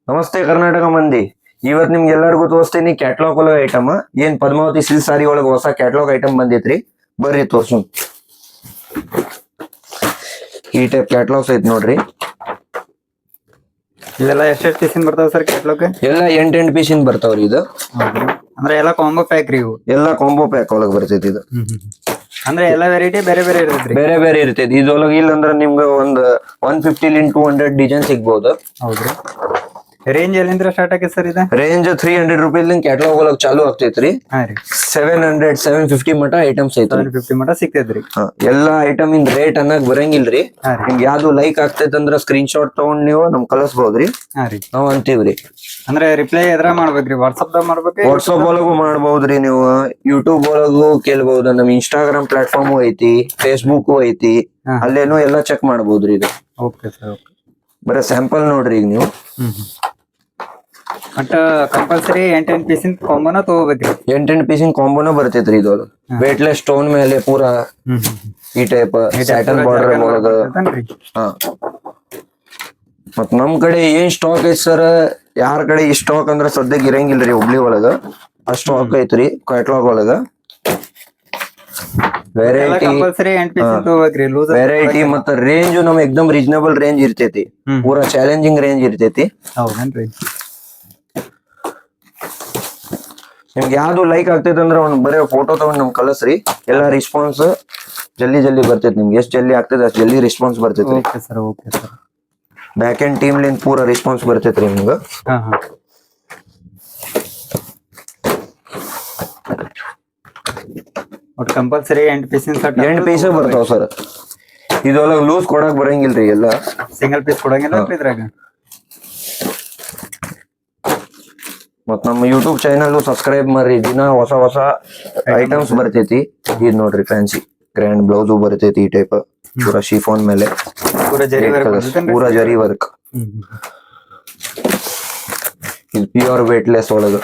ನಮಸ್ತೆ ಕರ್ನಾಟಕ ಮಂದಿ. ಇವತ್ ನಿಮ್ಗೆಲ್ಲರಿಗೂ ತೋರಿಸ್ತೀನಿ ಕ್ಯಾಟ್ಲಾಗ್ ಒಳಗ ಐಟಮ್. ಏನ್ ಪದ್ಮಾವತಿ ಸಿಲ್ಕ್ ಸಾರಿ ಒಳಗ ಹೊಸ ಕ್ಯಾಟ್ಲಾಗ್ ಐಟಮ್ ಬಂದೈತ್ರಿ. ಬರ್ರಿ ತೋರ್ಸು. ಈ ಟೈಪ್ ಕ್ಯಾಟ್ಲಾಗ್ಸ್ ಐತ್ ನೋಡ್ರಿ. ಇವೆಲ್ಲ ಎಷ್ಟೆಷ್ಟು ಪೀಸಿಂದ ಬರ್ತಾವ ಸರ್ ಕ್ಯಾಟ್ಲಾಗ್? ಎಲ್ಲ 8 ಪೀಸಿಂದ ಬರ್ತಾವ್ರಿ ಇದು. ಅಂದ್ರೆ ಎಲ್ಲ ಕಾಂಬೋ ಪ್ಯಾಕ್ ರೀ ಇವು? ಎಲ್ಲ ಕಾಂಬೋ ಪ್ಯಾಕ್ ಒಳಗ ಬರ್ತೈತಿ ಇದು. ಅಂದ್ರೆ ಎಲ್ಲ ವೆರೈಟಿ ಬೇರೆ ಬೇರೆ ಇರ್ತೈತ್ರಿ? ಬೇರೆ ಬೇರೆ ಇರ್ತೈತಿ. ಇದ್ರೊಳಗ ಇಲ್ಲ ಅಂದ್ರೆ ನಿಮ್ಗೆ ಒಂದು 150 ಲಿಂದ 200 ಡಿಸೈನ್ ಸಿಗ್ಬಹುದು. ಹೌದ್ರಿ. ರೇಂಜ್ ಎಲ್ಲಿಂದ ಸ್ಟಾರ್ಟ್ ಆಗೈತೆ ಸರ್ ಇದು? ರೇಂಜ್ 300 ರೂಪಾಯಿ ಕ್ಯಾಟ್ಲಾಗ್ ಒಳಗ ಚಾಲು ಆಗ್ತೈತ್ರಿ. ಹಾ ರೀ. 700 750 ಮಟ ಐಟಮ್ಸ್ ಐತ್ರಿ. 750 ಮಟ ಸಿಗ್ತೈತ್ರಿ. ಎಲ್ಲಾ ಐಟಮ್ ಇನ್ ರೇಟ್ ಅನ್ನಕ್ ಬರಂಗಿಲ್ರಿ. ಹಾ ರೀ. ನಿಮ್ಗೆ ಯಾವ್ದು ಲೈಕ್ ಆಗ್ತೈತೆ ಅಂದ್ರ ಸ್ಕ್ರೀನ್ ಶಾಟ್ ತಗೊಂಡ್ ನೀವು ನಮ್ ಕಳಿಸ್ಬೋದ್ರಿ. ಹಾ ರೀ. ನಾವ್ ಅಂತೀವ್ರಿ. ಅಂದ್ರೆ ರಿಪ್ಲೈ ಎದ್ರ ಮಾಡ್ಬೇಕ್ರಿ? ವಾಟ್ಸ್ಆಪ್ ದಾಗ ಮಾಡ್ಬೇಕು? ವಾಟ್ಸ್ಆಪ್ ಒಳಗು ಮಾಡ್ಬಹುದ್ರಿ. ನೀವು ಯೂಟ್ಯೂಬ್ ಒಳಗು ಕೇಳ್ಬಹುದು. ನಮ್ ಇನ್ಸ್ಟಾಗ್ರಾಮ್ ಪ್ಲಾಟ್ಫಾರ್ಮ್ ಐತಿ, ಫೇಸ್ಬುಕ್ ಐತಿ. ಅಲ್ಲೇನು ಎಲ್ಲಾ ಚೆಕ್ ಮಾಡಬಹುದ್ರಿ ಇದು. Okay sir. ಓಕೆ. ಬರೀ ಸ್ಯಾಂಪಲ್ ನೋಡ್ರಿ ಈಗ ನೀವು. ಬಟ್ ಕಂಪಲ್ಸರಿ 8 ಪೀಸಿಂದ ಕಾಂಬೋನ ತಗೋಬೇಕ್ರಿ? 8 ಪೀಸಿನ ಕಾಂಬೋನ ಬರ್ತೈತ್ರಿ ಇದು. ವೇಟ್ಲೆಸ್ ಸ್ಟೋನ್ ಮೇಲೆ ಪೂರಾ ಈ ಟೈಪ್ ಸ್ಯಾಟನ್ ಬಾರ್ಡರ್ ಒಳಗ. ಹಾ, ಮತ್ ನಮ್ ಕಡೆ ಏನ್ ಸ್ಟಾಕ್ ಐತಿ ಸರ್, ಯಾರ ಕಡೆ ಈ ಸ್ಟಾಕ್ ಅಂದ್ರ ಸದ್ಯಕ್ಕೆ ಇರಂಗಿಲ್ರಿ ಹುಬ್ಳಿ ಒಳಗ. ಆ ಸ್ಟಾಕ್ ಐತ್ರಿ ಕ್ಯಾಟ್ಲಾಗ್ ಒಳಗ. ವೆರೈಟಿ ವೆರೈಟಿ ಮತ್ತ ರೇಂಜ್ ನಮ್ ಎಕ್ದಮ್ ರೀಸನಬಲ್ ರೇಂಜ್ ಇರ್ತೈತಿ. ಪೂರಾ ಚಾಲೆಂಜಿಂಗ್ ರೇಂಜ್ ಇರ್ತೈತಿ. ಹೌದೇನ್ರಿ? ನಿಮ್ಗೆ ಯಾವ್ದು ಲೈಕ್ ಆಗ್ತೈತೆ ಅಂದ್ರೆ ಒಂದ್ ಬರೀ ಫೋಟೋ ತಗೊಂಡ್ ನಮ್ಗೆ ಕಳಿಸ್ರಿ. ಎಲ್ಲಾ ರೆಸ್ಪಾನ್ಸ್ ಜಲ್ದಿ ಬರ್ತೈತಿ. ನಿಮ್ಗೆ ಎಷ್ಟ್ ಜಲ್ದಿ ಆಗ್ತದೆ ಅಷ್ಟ್ ಜಲ್ದಿ ರೆಸ್ಪಾನ್ಸ್ ಬರ್ತೈತ್ರಿ. Okay sir. Okay sir. Back end team ಲಿಂದ ಪೂರಾ ರೆಸ್ಪಾನ್ಸ್ ಬರ್ತೈತ್ರಿ ನಿಮ್ಗೆ. ಹಾ ಹಾ. ಒಟ್ಟು ಕಂಪಲ್ಸರಿ 8 ಪೀಸಿನ ಸೆಟ್. 8 ಪೀಸ್ ಬರ್ತಾವ ಸರ್. ಇದೊಳಗ ಲೂಸ್ ಕೊಡಕ್ ಬರಂಗಿಲ್ರಿ. ಎಲ್ಲ ಸಿಂಗಲ್ ಪೀಸ್ ಕೊಡಂಗಿಲ್ಲ ಇದ್ರಾಗ. ಮತ್ ನಮ್ಮ ಯೂಟ್ಯೂಬ್ ಚಾನಲ್ ಸಬ್ಸ್ಕ್ರೈಬ್ ಮಾಡ್ರಿ. ದಿನ ಹೊಸ ಐಟಮ್ಸ್ ಬರ್ತೈತಿ. ಇದ್ ನೋಡ್ರಿ ಫ್ಯಾನ್ಸಿ ಗ್ರ್ಯಾಂಡ್ ಬ್ಲೌಸ್ ಬರ್ತೈತಿ. ಈ ಟೈಪ್ ಪೂರಾ ಶಿಫಾನ್ ಮೇಲೆ ಪೂರಾ ಜರಿ ವರ್ಕ್. ಇದು ಪ್ಯೂರ್ ವೇಟ್ಲೆಸ್ ಒಳಗ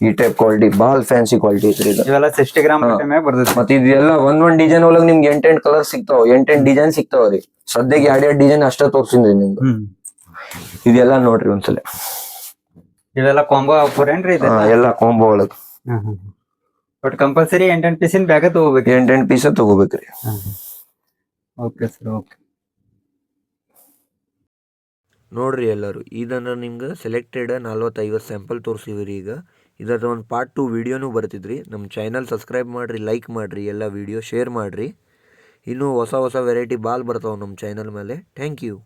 ಈ type quality ball fancy quality ಐತ್ರಿ ಇದು. ಇವೆಲ್ಲ 60 ಗ್ರಾಮ್ ಬರ್ತೈತಿ. ಮತ್ ಇದೆಲ್ಲ ಒಂದ್ ಡಿಸೈನ್ ಒಳಗ ನಿಮ್ಗೆ 8 ಕಲರ್ ಸಿಗ್ತಾವ. 8 ಡಿಸೈನ್ ಸಿಗ್ತಾವ್ರಿ. ಸದ್ಯಕ್ಕೆ 2 ಡಿಸೈನ್ ಅಷ್ಟ ತೋರ್ಸಿದ್ರಿ ನಿಮ್ಗೆ. ಇದೆಲ್ಲ ನೋಡ್ರಿ ಒಂದ್ಸಲ. ಇವೆಲ್ಲ ಕಾಂಬೋ ಆಫರ್ ಏನ್ರಿ ಇದು? ಎಲ್ಲ ಕಾಂಬೋ ಒಳಗ. ಬಟ್ ಕಂಪಲ್ಸರಿ 8 ಪೀಸಿನ ಬ್ಯಾಗ ತಗೋಬೇಕು. 8 ಪೀಸ್ ತಗೋಬೇಕ್ರಿ. Okay sir. ಓಕೆ ನೋಡ್ರಿ ಎಲ್ಲರೂ, ಇದನ್ನ ನಿಮ್ಗೆ ಸೆಲೆಕ್ಟೆಡ್ 40-50 ಸ್ಯಾಂಪಲ್ ತೋರಿಸಿವ್ರಿ. ಈಗ ಇದರದ ಒಂದು ಪಾರ್ಟ್ 2 ವಿಡಿಯೋನು ಬರ್ತಿದ್ರಿ. ನಮ್ಮ ಚಾನಲ್ ಸಬ್ಸ್ಕ್ರೈಬ್ ಮಾಡ್ರಿ, ಲೈಕ್ ಮಾಡ್ರಿ, ಎಲ್ಲ ವಿಡಿಯೋ ಶೇರ್ ಮಾಡ್ರಿ. ಇನ್ನೂ ಹೊಸ ವೆರೈಟಿ ಬಾಲ್ ಬರ್ತಾವ ನಮ್ಮ ಚಾನಲ್ ಮೇಲೆ. Thank you.